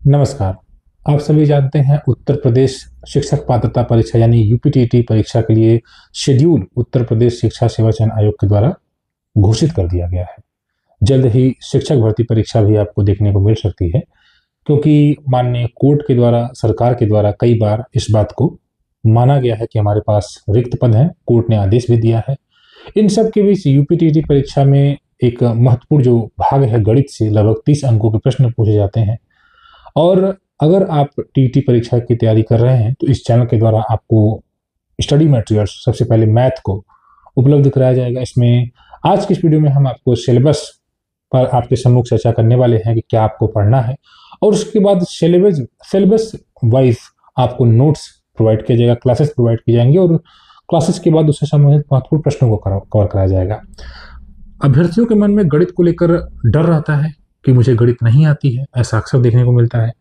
नमस्कार। आप सभी जानते हैं उत्तर प्रदेश शिक्षक पात्रता परीक्षा यानी यूपीटीटी परीक्षा के लिए शेड्यूल उत्तर प्रदेश शिक्षा सेवा चयन आयोग के द्वारा घोषित कर दिया गया है। जल्द ही शिक्षक भर्ती परीक्षा भी आपको देखने को मिल सकती है, क्योंकि माननीय कोर्ट के द्वारा, सरकार के द्वारा कई बार इस बात को माना गया है कि हमारे पास रिक्त पद हैं। कोर्ट ने आदेश भी दिया है। इन सब के बीच यूपीटीटी परीक्षा में एक महत्वपूर्ण जो भाग है, गणित से लगभग 30 अंकों के प्रश्न पूछे जाते हैं। और अगर आप टीटी परीक्षा की तैयारी कर रहे हैं तो इस चैनल के द्वारा आपको स्टडी मटेरियल्स, सबसे पहले मैथ को उपलब्ध कराया जाएगा। इसमें आज की इस वीडियो में हम आपको सिलेबस पर आपके सम्मुख चर्चा करने वाले हैं कि क्या आपको पढ़ना है, और उसके बाद सिलेबस वाइज आपको नोट्स प्रोवाइड किया जाएगा, क्लासेस प्रोवाइड की जाएंगी, और क्लासेस के बाद उससे संबंधित महत्वपूर्ण प्रश्नों को कवर कराया जाएगा। अभ्यर्थियों के मन में गणित को लेकर डर रहता है कि मुझे गणित नहीं आती है, ऐसा अक्सर देखने को मिलता है।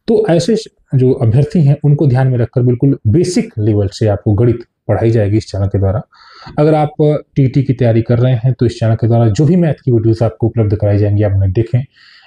तो ऐसे जो अभ्यर्थी हैं उनको ध्यान में रखकर बिल्कुल बेसिक लेवल से आपको गणित पढ़ाई जाएगी इस चैनल के द्वारा। अगर आप टीटी की तैयारी कर रहे हैं तो इस चैनल के द्वारा जो भी मैथ की वीडियोस आपको उपलब्ध कराई जाएंगी, आप उन्हें देखें।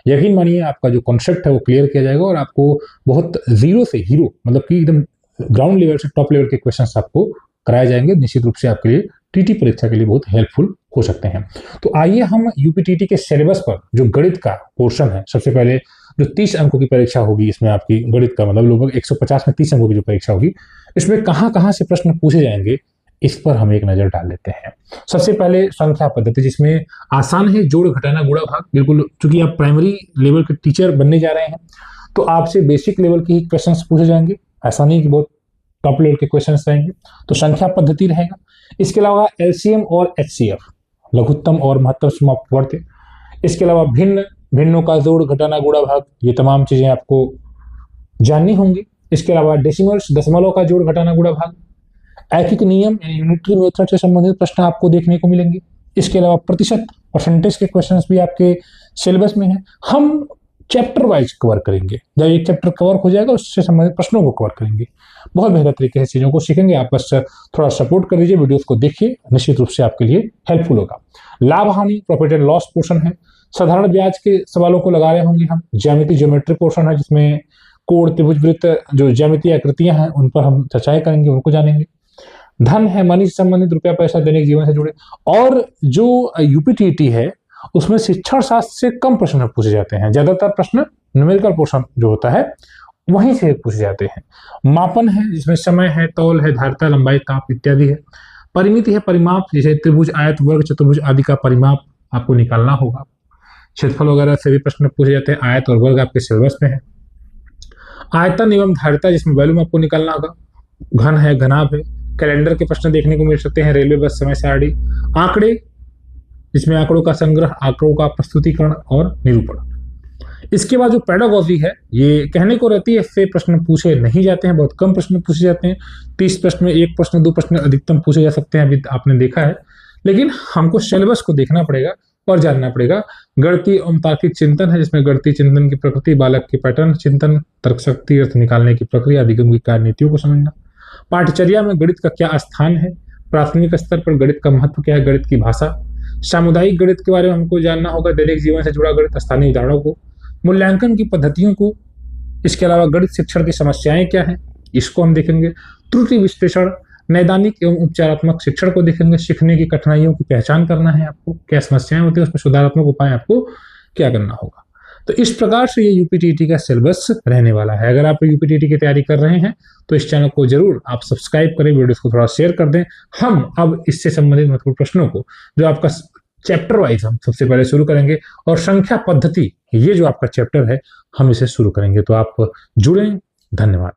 यकीन मानिए आपका जो कॉन्सेप्ट है वो क्लियर किया जाएगा, और आपको बहुत जीरो से हीरो, मतलब कि एकदम ग्राउंड लेवल से टॉप लेवल के क्वेश्चन आपको कराए जाएंगे। निश्चित रूप से आपके लिए टीटी परीक्षा के लिए बहुत हेल्पफुल हो सकते हैं। तो आइए हम यूपीटीटी के सिलेबस पर जो गणित का पोर्शन है, सबसे पहले जो 30 अंकों की परीक्षा होगी, इसमें आपकी गणित का मतलब लगभग 150 में 30 अंकों की जो परीक्षा होगी, इसमें कहाँ से प्रश्न पूछे जाएंगे इस पर हम एक नजर डाल लेते हैं। सबसे पहले संख्या पद्धति, जिसमें आसान है जोड़ घटाना गुणा भाग। बिल्कुल, चूंकि आप प्राइमरी लेवल के टीचर बनने जा रहे हैं तो आपसे बेसिक लेवल के ही क्वेश्चन पूछे जाएंगे। ऐसा नहीं कि बहुत टॉप लेवल के क्वेश्चन रहेंगे। तो संख्या पद्धति रहेगा। इसके अलावा एलसीएम और एचसीएफ, लघुत्तम और महत्तम समापवर्ती। इसके अलावा भिन्नों का जोड़ घटाना गुणा भाग, ये तमाम चीजें आपको जाननी होंगी। इसके अलावा डेसिमल्स, दशमलव का जोड़ घटाना गुणा भाग, ऐकिक नियम यानी यूनिटरी मेथड से संबंधित प्रश्न आपको देखने को मिलेंगे। इसके अलावा प्रतिशत, परसेंटेज के क्वेश्चंस भी आपके सिलेबस में हैं। हम चैप्टर वाइज कवर करेंगे। जब एक चैप्टर कवर हो जाएगा उससे संबंधित प्रश्नों को कवर करेंगे। बहुत बेहतर तरीके से चीजों को सीखेंगे। आप बस थोड़ा सपोर्ट कर दीजिए, वीडियोस को देखिए, निश्चित रूप से आपके लिए हेल्पफुल होगा। लाभ हानि, प्रॉफिट एंड लॉस पोर्शन है। साधारण ब्याज के सवालों को लगा रहे होंगे हम। ज्योमेट्री पोर्शन है, जिसमें कोण, त्रिभुज, वृत्त, जो ज्यामितीय आकृतियां हैं उन पर हम चर्चाएं करेंगे, उनको जानेंगे। धन है, मनी से संबंधित, रुपया पैसा, दैनिक जीवन से जुड़े। और जो यूपीटीटी है उसमें शिक्षण शास्त्र से कम प्रश्न पूछे जाते हैं। ज्यादातर प्रश्न न्यूमेरिकल पोर्शन जो होता है वहीं से पूछे जाते हैं। मापन है, जिसमें समय है, तौल है, धारिता, लंबाई, ताप इत्यादि है। परिमिति है, परिमाप, जैसे त्रिभुज, आयत, वर्ग, चतुर्भुज आदि का परिमाप आपको निकालना होगा। क्षेत्रफल वगैरह से भी प्रश्न पूछे जाते हैं। आयत और वर्ग आपके सिलेबस में है। आयतन एवं धारिता, जिसमें वॉल्यूम आपको निकालना होगा। घन है, घनाभ है। कैलेंडर के प्रश्न देखने को मिल सकते हैं। रेलवे बस समय सारणी। आंकड़े, जिसमें आंकड़ों का संग्रह, आंकड़ों का प्रस्तुतिकरण और निरूपण। इसके बाद जो पेडागॉजी है, ये कहने को रहती है, इससे प्रश्न पूछे नहीं जाते हैं, बहुत कम प्रश्न पूछे जाते हैं। 30 प्रश्न में 1 प्रश्न 2 प्रश्न अधिकतम पूछे जा सकते हैं, अभी आपने देखा है। लेकिन हमको सिलेबस को देखना पड़ेगा और जानना पड़ेगा। गणितीय एवं तार्किक चिंतन है, जिसमें गणितीय चिंतन की प्रकृति, बालक के पैटर्न चिंतन, तर्क शक्ति, अर्थ निकालने की प्रक्रिया, अधिगम की कार्यनीतियों को समझना। पाठचर्या में गणित का क्या स्थान है, प्राथमिक स्तर पर गणित का महत्व क्या है, गणित की भाषा। सामुदायिक गणित के बारे में हमको जानना होगा, दैनिक जीवन से जुड़ा गणित, स्थानीय उदाहरणों को, मूल्यांकन की पद्धतियों को। इसके अलावा गणित शिक्षण की समस्याएं क्या हैं, इसको हम देखेंगे। त्रुटि विश्लेषण, नैदानिक एवं उपचारात्मक शिक्षण को देखेंगे। सीखने की कठिनाइयों की पहचान करना है आपको, क्या समस्याएं होती है, उसमें सुधारात्मक उपाय आपको क्या करना होगा। तो इस प्रकार से ये यूपीटीटी का सिलेबस रहने वाला है। अगर आप यूपीटीटी की तैयारी कर रहे हैं तो इस चैनल को जरूर आप सब्सक्राइब करें, वीडियोस को थोड़ा शेयर कर दें। हम अब इससे संबंधित महत्वपूर्ण प्रश्नों को, जो आपका चैप्टर वाइज, हम सबसे पहले शुरू करेंगे। और संख्या पद्धति, ये जो आपका चैप्टर है, हम इसे शुरू करेंगे। तो आप जुड़ें। धन्यवाद।